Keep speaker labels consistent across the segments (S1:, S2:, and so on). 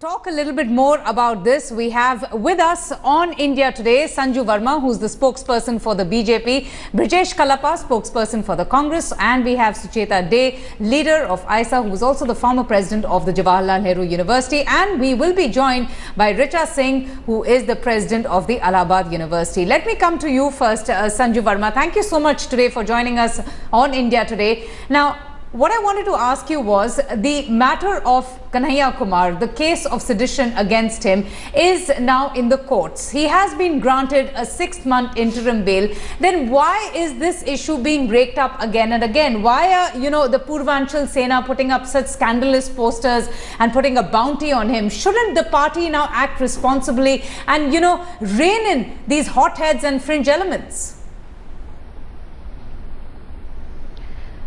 S1: Talk a little bit more about this. We have with us on India Today Sanju Verma, who's the spokesperson for the BJP, Brijesh Kalapa, spokesperson for the Congress, and we have Sucheta Day, leader of ISA, who is also the former president of the Jawaharlal Nehru University, and we will be joined by Richa Singh, who is the president of the Allahabad University. Let me come to you first, Sanju Verma. Thank you so much today for joining us on India Today. Now, what I wanted to ask you was the matter of Kanhaiya Kumar, the case of sedition against him is now in the courts. He has been granted a 6-month interim bail. Then why is this issue being raked up again and again? Why are, the Purvanchal Sena putting up such scandalous posters and putting a bounty on him? Shouldn't the party now act responsibly and, rein in these hotheads and fringe elements?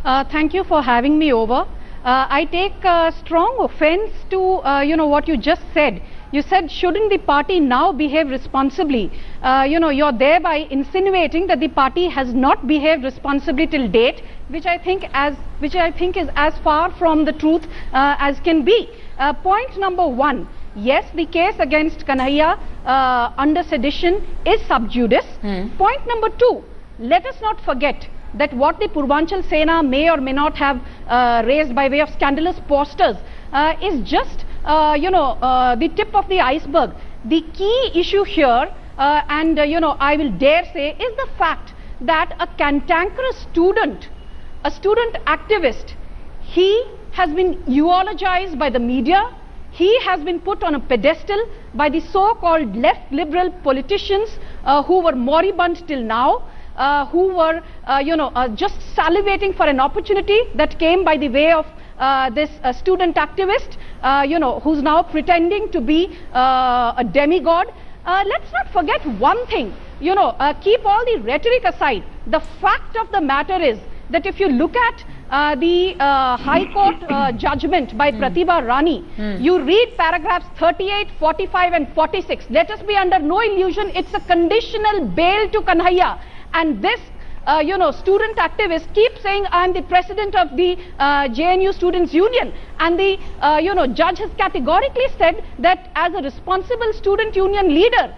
S2: Thank you for having me over. I take strong offense to what you just said. You said, shouldn't the party now behave responsibly? You're thereby insinuating that the party has not behaved responsibly till date, which I think is as far from the truth as can be. Point number one. Yes, the case against Kanhaiya under sedition is sub judice. Point number two. Let us not forget that what the Purvanchal Sena may or may not have raised by way of scandalous posters is just, the tip of the iceberg. The key issue here, I will dare say, is the fact that a cantankerous student, a student activist, he has been eulogized by the media. He has been put on a pedestal by the so-called left liberal politicians who were moribund till now. Who were, just salivating for an opportunity that came by the way of this student activist, who's now pretending to be a demigod. Let's not forget one thing, keep all the rhetoric aside. The fact of the matter is that if you look at the High Court judgment by Pratibha Rani, you read paragraphs 38, 45 and 46. Let us be under no illusion, it's a conditional bail to Kanhaiya. And this, student activist keeps saying, I'm the president of the JNU Students Union. And the, judge has categorically said that as a responsible student union leader,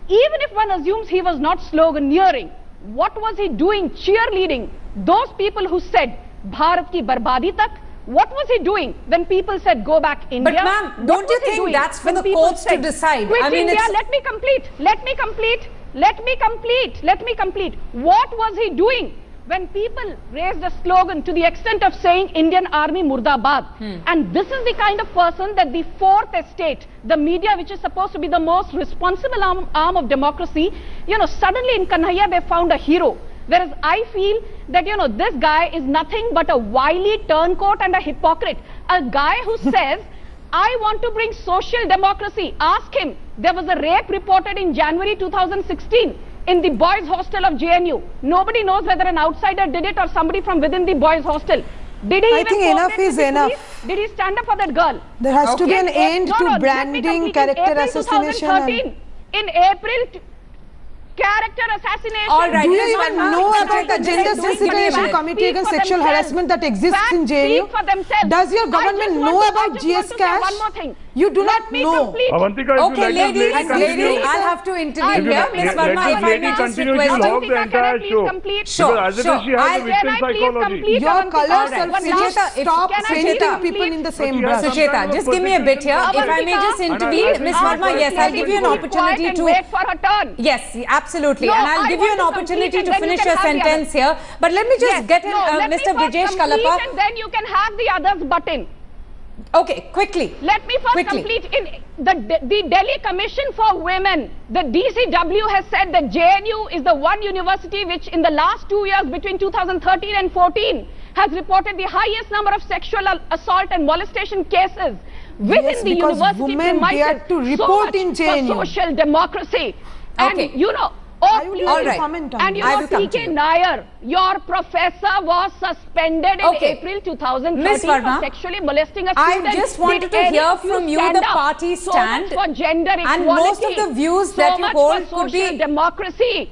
S2: even if one assumes he was not sloganeering, what was he doing cheerleading those people who said, Bharat ki barbadi tak? What was he doing when people said, go back India?
S1: But ma'am, don't you think that's for the courts to decide?
S2: Quit India, let me complete. What was he doing when people raised a slogan to the extent of saying Indian Army Murdabad? And this is the kind of person that the fourth estate, the media, which is supposed to be the most responsible arm of democracy, suddenly in Kanhaiya they found a hero. Whereas I feel that, this guy is nothing but a wily turncoat and a hypocrite. A guy who says, I want to bring social democracy. Ask him. There was a rape reported in January 2016 in the boys' hostel of JNU. Nobody knows whether an outsider did it or somebody from within the boys' hostel. Did he
S3: I think enough is enough.
S2: Did he stand up for that girl?
S3: There has to be an end to branding, character assassination.
S2: In April, character assassination.
S1: All right.
S3: Do you even know about the Gender Sensitisation Committee against Sexual Harassment that exists in JNU? Does your government know about GS Cash?
S2: One more thing.
S3: You do not know.
S4: Avantika,
S1: okay, ladies, I'll have to intervene here. Ms. Verma, if I may just request
S4: you the entire show.
S1: Sure.
S4: As it is, she has a victim psychology.
S3: Your colors stop painting people in the same brush.
S1: Sucheta, just give me a bit here. If I may just intervene, Ms. Verma, yes, I'll give you an opportunity to
S2: wait for her turn.
S1: Yes, absolutely, and I'll give you an opportunity to finish your sentence here. But let me just get in Mr. Brijesh Kalapa.
S2: And then you can have the others butt in.
S1: Okay, quickly.
S2: Let me first complete. In the Delhi Commission for Women, the DCW has said that JNU is the one university which in the last 2 years between 2013 and 14 has reported the highest number of sexual assault and molestation cases within the university.
S3: Women dare to report in JNU.
S2: For social democracy.
S1: Okay.
S2: And
S3: all right.
S2: And T.K. Nair, your professor was suspended in April 2013 for sexually molesting a student.
S1: I just wanted to hear from you the party stand
S2: for gender equality,
S1: and most of the views that you hold could be
S2: democracy.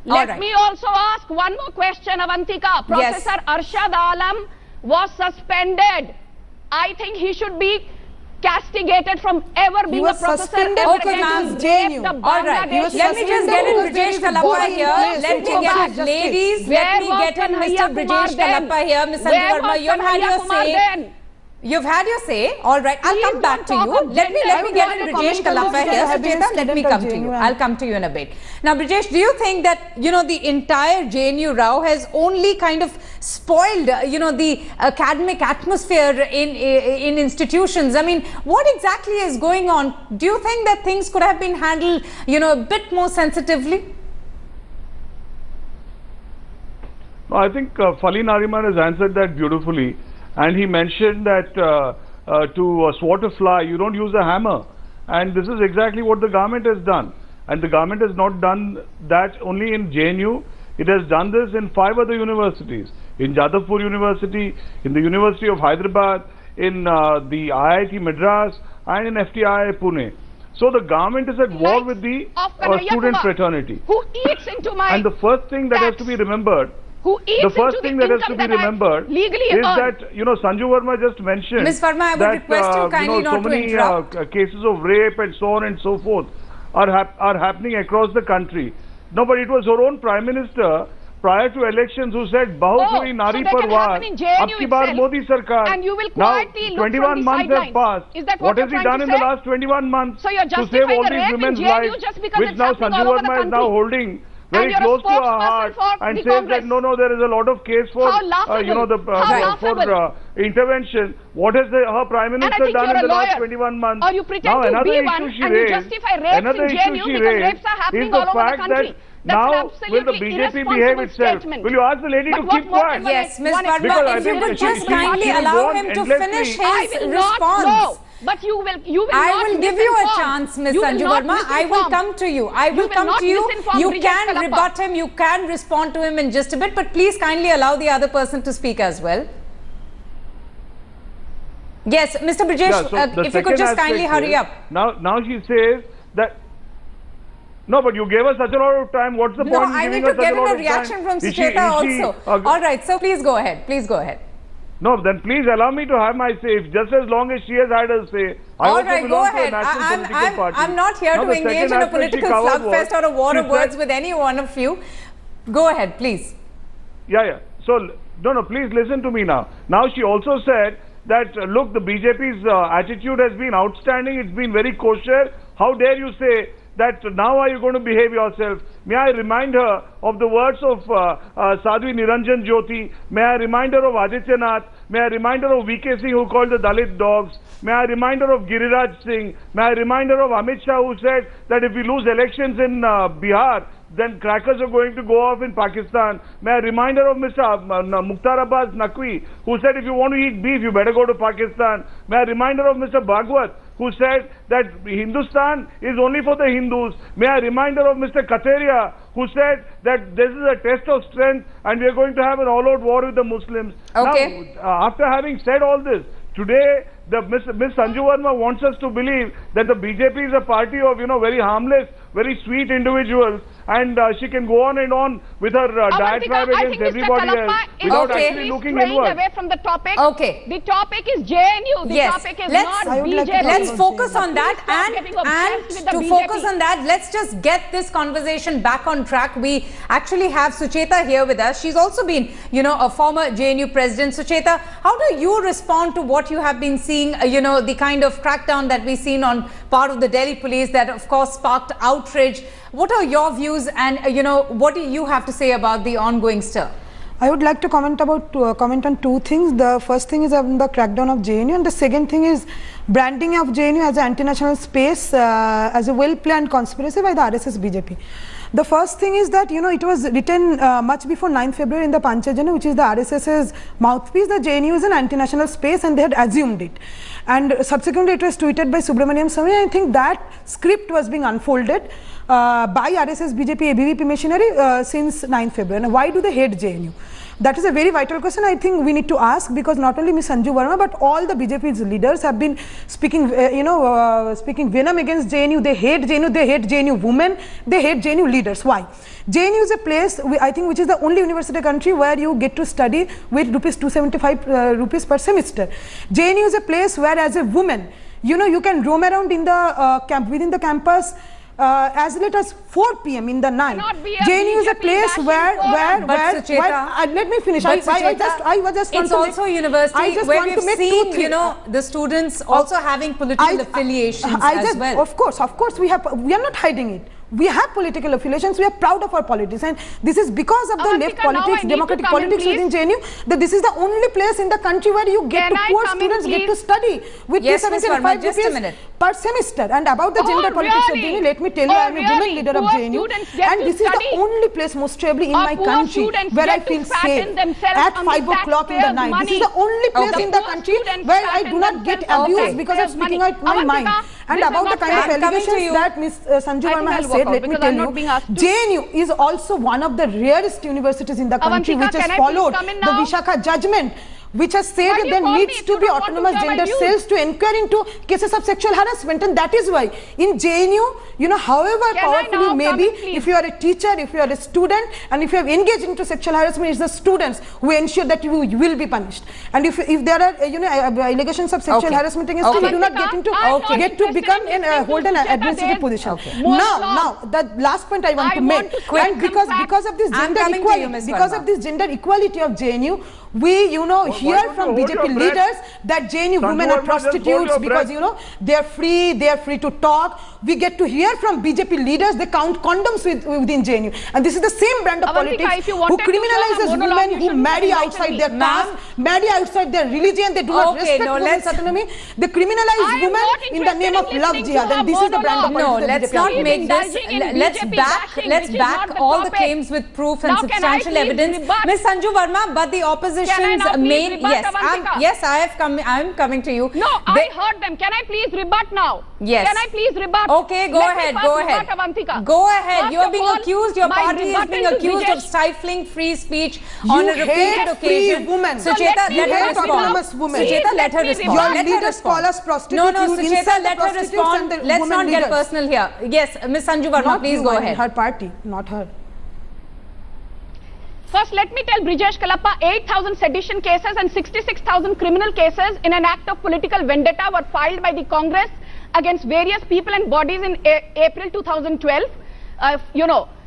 S2: Let me also ask one more question, Avantika. Professor Arshad Alam was suspended. I think he should be castigated from ever being a professor.
S3: Suspended
S1: ma'am.
S3: JNU.
S1: All right. Let me just get in Brijesh Kalappa here. Let me get it. Ladies, let me get in Mr. Brijesh Kalappa here. Ms. Sanju Verma, you've had your say. You've had your say. All right. I'll come back to you. Let me get in Brijesh Kalappa here. Sucheta, let me come to you. I'll come to you in a bit. Now, Brijesh, do you think that, the entire JNU row has only kind of spoiled, the academic atmosphere in institutions? I mean, what exactly is going on? Do you think that things could have been handled, a bit more sensitively?
S4: No, I think Fali Nariman has answered that beautifully. And he mentioned that to swat a fly, you don't use a hammer. And this is exactly what the government has done. And the government has not done that only in JNU. It has done this in 5 other universities. In Jadavpur University, in the University of Hyderabad, in the IIT Madras, and in FTI Pune. So the government is at war with the student fraternity.
S2: Who eats into my
S4: And the first thing that has to be remembered, the first thing that has to be remembered is that, Sanju Verma just mentioned
S1: Ms. Verma, I would request you kindly not to interrupt.
S4: So many cases of rape and so on and so forth are happening across the country. No, but it was our own Prime Minister prior to elections who said, "Bahut hui nari parwar, ab ki baar Modi Sarkar."
S2: And you will
S4: now,
S2: quietly
S4: 21 months have passed.
S2: Is that
S4: what has he done in the last 21 months to save all these women's lives, which now Sanju Verma is now holding very close to our heart and says that no, there is a lot of case for intervention. What has her Prime Minister done in the last 21 months?
S2: Or you pretend to be one and you justify rapes in JNU because rapes are happening all over the country.
S4: Now, will the BJP behave itself? Will you ask the lady to keep quiet?
S1: Yes, Ms. Verma, if you could just kindly allow him to finish his response.
S2: But you will
S1: I will give you a chance, Ms. Sanju Verma. I will come to you. I will come to you. You can rebut him. You can respond to him in just a bit. But please kindly allow the other person to speak as well. Yes, Mr. Brijesh, if you could just kindly hurry up.
S4: Now she says that. No, but you gave us such a lot of time. What's the point in giving us such a lot of time? No, I need to get a reaction
S1: from Sucheta also. All right, so please go ahead. Please go ahead.
S4: No, then please allow me to have my say. Just as long as she has had her say.
S1: All right, go ahead. I'm not here to engage in a political slugfest or a war of words with any one of you. Go ahead, please.
S4: Yeah. So, no, please listen to me now. Now, she also said that, look, the BJP's attitude has been outstanding. It's been very kosher. How dare you say that now are you going to behave yourself? May I remind her of the words of Sadhvi Niranjan Jyoti? May I remind her of Adityanath? May I remind her of VK Singh, who called the Dalit dogs? May I remind her of Giriraj Singh? May I remind her of Amit Shah, who said that if we lose elections in Bihar, then crackers are going to go off in Pakistan? May I remind her of Mr. Mukhtar Abbas Naqvi, who said if you want to eat beef, you better go to Pakistan? May I remind her of Mr. Bhagwat, who said that Hindustan is only for the Hindus? May I remind her of Mr. Kateria, who said that this is a test of strength and we are going to have an all-out war with the Muslims?
S1: Okay.
S4: Now, after having said all this, today Miss Sanju Verma wants us to believe that the BJP is a party of, very harmless, very sweet individuals, and she can go on and on with her diatribe against everybody else without actually looking inward.
S2: Away from the topic.
S1: Okay.
S2: The topic is JNU. The topic is not BJP.
S1: Let's focus on that, and to focus on that, let's just get this conversation back on track. We actually have Sucheta here with us. She's also been, a former JNU president. Sucheta, how do you respond to what you have been seeing, the kind of crackdown that we've seen on part of the Delhi police that, of course, sparked outrage? What are your views, and what do you have to say about the ongoing stir?
S3: I would like to comment on two things. The first thing is on the crackdown of JNU, and the second thing is branding of JNU as an anti-national space as a well-planned conspiracy by the RSS BJP. The first thing is that, it was written much before 9th February in the Panchajanya, which is the RSS's mouthpiece, that JNU is an anti-national space, and they had assumed it. And subsequently, it was tweeted by Subramaniam Swamy. I think that script was being unfolded by RSS BJP ABVP machinery since 9th February. Now, why do they hate JNU? That is a very vital question I think we need to ask, because not only Ms. Sanju Verma but all the BJP's leaders have been speaking, speaking venom against JNU. They hate JNU, they hate JNU women, they hate JNU leaders. Why? JNU is a place, I think, which is the only university in the country where you get to study with rupees 275 rupees per semester. JNU is a place where, as a woman, you can roam around in the within the campus as late as 4 p.m. in the night. JNU is a place where let me finish. I was just
S1: it's also a university where we've seen, the students also having political affiliations as well.
S3: Of course, we are not hiding it. We have political affiliations. We are proud of our politics, and this is because of the left politics, democratic politics within JNU, that this is the only place in the country where you get poor students get to study with 275 rupees per semester. And about the gender politics of JNU, let me tell you, I am a women leader of JNU, and this is the only place most probably in my country where I feel safe at 5 o'clock in the night. This is the only place in the country where I do not get abused because of speaking out my mind. And about the kind of allegations that Ms. Sanju Verma has said, let me tell you, JNU is also one of the rarest universities in the country which has followed the Vishakha judgment, which has said that there needs to be autonomous gender cells to inquire into cases of sexual harassment. And that is why in JNU, however powerful you may be, if you are a teacher, if you are a student, and if you have engaged into sexual harassment, it's the students who ensure that you will be punished. And if there are allegations of sexual harassment against you, do not get to become hold an administrative position. Now the last point I want to make, and because of this gender equality of JNU, we hear from BJP leaders that JNU women are prostitutes because they are free to talk. We get to hear from BJP leaders they count condoms within JNU, and this is the same brand of politics who criminalizes women who marry outside their caste, marry outside their religion. They do not respect women's autonomy. They criminalize women in the name of love jihad, and this is the brand of politics.
S1: No, let's not make this. Let's back all the claims with proof and substantial evidence, Ms. Sanju Verma. But the opposition's main I'm coming to you.
S2: No, I heard them. Can I please rebut now?
S1: Yes.
S2: Can I please rebut?
S1: Okay, go ahead. Go ahead. You're being accused. Your party is being accused of stifling free speech on a repeated occasion. Sucheta, let her respond. Sucheta, let her respond.
S3: Your leaders call us prostitutes.
S1: No, Sucheta, let her respond. Let's not get personal here. Yes, Ms. Sanju Verma, please go ahead.
S3: Her party, not her.
S2: First, let me tell Brijesh Kalappa, 8,000 sedition cases and 66,000 criminal cases in an act of political vendetta were filed by the Congress against various people and bodies in April 2012.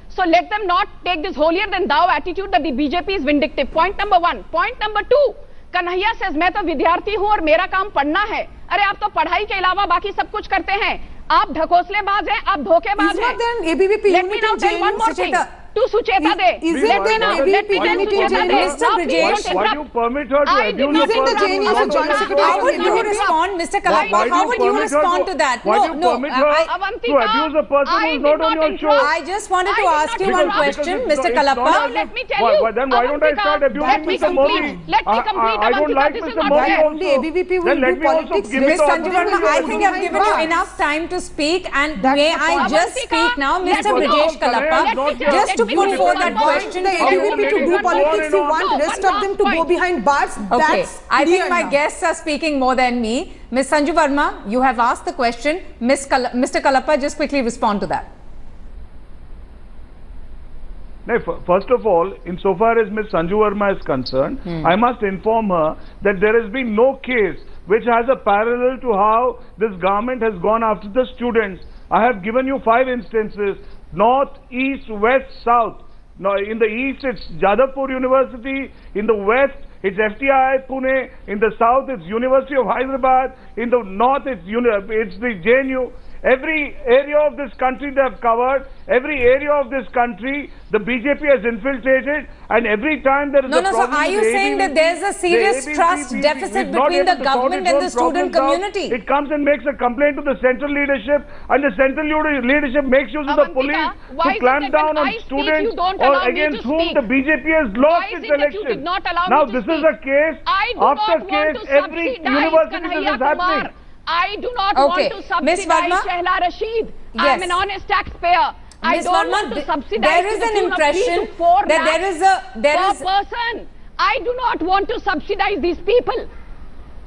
S2: So let them not take this holier than thou attitude that the BJP is vindictive. Point number one. Point number two, Kanhaiya says, मैं तो विद्यार्थी हूँ और मेरा काम पढ़ना है. अरे आप तो पढ़ाई के अलावा बाकी सब कुछ करते हैं. आप ढकोसलेबाज हैं, आप धोखेबाज हैं. Let me now tell one more thing. To Sucheta De.
S3: Is it then ABVP unity in JNU?
S1: Mr. Brijesh,
S4: why do you permit her to abuse a person?
S1: How would you respond, Mr. Kalappa? How would you respond to that?
S4: Why do you permit her to abuse a person who is not on your show?
S1: I just wanted to ask you one question, Mr. Kalappa.
S2: Let me tell you.
S4: Then why don't I start abusing Mr. Modi?
S2: Let me complete.
S4: I don't like Mr. Modi also.
S3: ABVP will
S4: Then let
S3: do
S4: me also
S3: politics.
S4: give
S1: Ms.
S4: it
S1: Sanju Verma, I think I've given you enough time to speak, and may I just speak now, Mr. Brijesh Kalappa, just to put forward that question.
S3: The ABVP to do politics, you want rest of them to go behind bars.
S1: Okay, I think my guests are speaking more than me. Ms. Sanju Verma, you have asked the question. Mr. Kalappa, just quickly respond to that.
S4: No, first of all, insofar as Ms. Sanju Verma is concerned, I must inform her that there has been no case which has a parallel to how this government has gone after the students. I have given you 5 instances: north, east, west, south. Now, in the east, it's Jadavpur University. In the west, it's FTI Pune. In the south, it's University of Hyderabad. In the north, it's the JNU. Every area of this country they have covered. Every area of this country, the BJP has infiltrated, and every time there is a problem.
S1: So are you saying that there's a serious trust deficit between the government and the student community?
S4: It comes and makes a complaint to the central leadership, and the central leadership makes use of the police to clamp down on students or against whom the BJP has lost its election. Now this is a case after case. Every university this is happening.
S2: I do not want to subsidize Shehla Rashid. I am an honest taxpayer. I don't want to subsidize.
S1: There is an impression that there is
S2: person. I do not want to subsidize these people.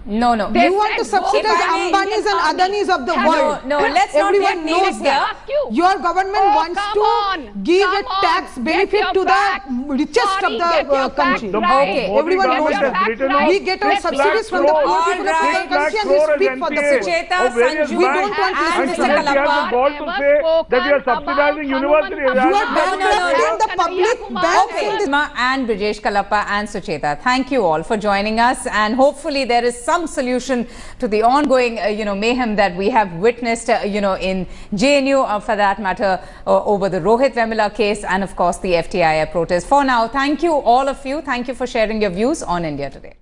S1: No, no.
S2: They
S3: You want to
S2: said, go
S3: subsidize
S2: back to
S3: Ambanis
S2: Indian
S3: and
S2: Army.
S3: Adanis of the
S2: Can
S3: world.
S1: No, let's not
S3: Everyone
S1: get
S3: knows
S1: names
S3: that.
S2: ask you.
S3: Your government
S2: Oh,
S3: wants
S2: come
S3: to
S2: on.
S3: give
S2: Come
S3: a
S2: on.
S3: tax
S2: Get
S3: benefit
S2: your
S3: to
S2: facts.
S3: the richest
S2: Sorry,
S3: of
S2: get
S3: the
S2: your
S3: country.
S2: facts right.
S1: Okay.
S4: Modi
S3: Everyone knows
S4: government has
S3: that.
S4: written
S2: Right.
S4: out
S3: We get our
S4: 6 lakh
S3: subsidies from the
S4: crore,
S3: poor people of
S1: All
S3: the
S1: right.
S3: country and we
S4: 6 lakh
S3: speak for the
S4: crore
S3: poor.
S1: Sucheta,
S4: of various
S1: Sanju,
S3: We
S4: banks.
S3: don't want to
S1: and
S4: And
S1: Mr.
S3: listen
S4: today she has the
S1: Kalappa.
S4: gall to say that we are subsidizing universities.
S3: You are
S1: No, no, no,
S3: bankrupting the public banks
S1: Okay,
S3: in this.
S1: Sima and Brijesh Kalappa and Sucheta, thank you all for joining us, and hopefully there is some solution to the ongoing, mayhem that we have witnessed, in JNU, for that matter, over the Rohit Vemula case, and of course the FTII protest. For now, thank you all of you. Thank you for sharing your views on India Today.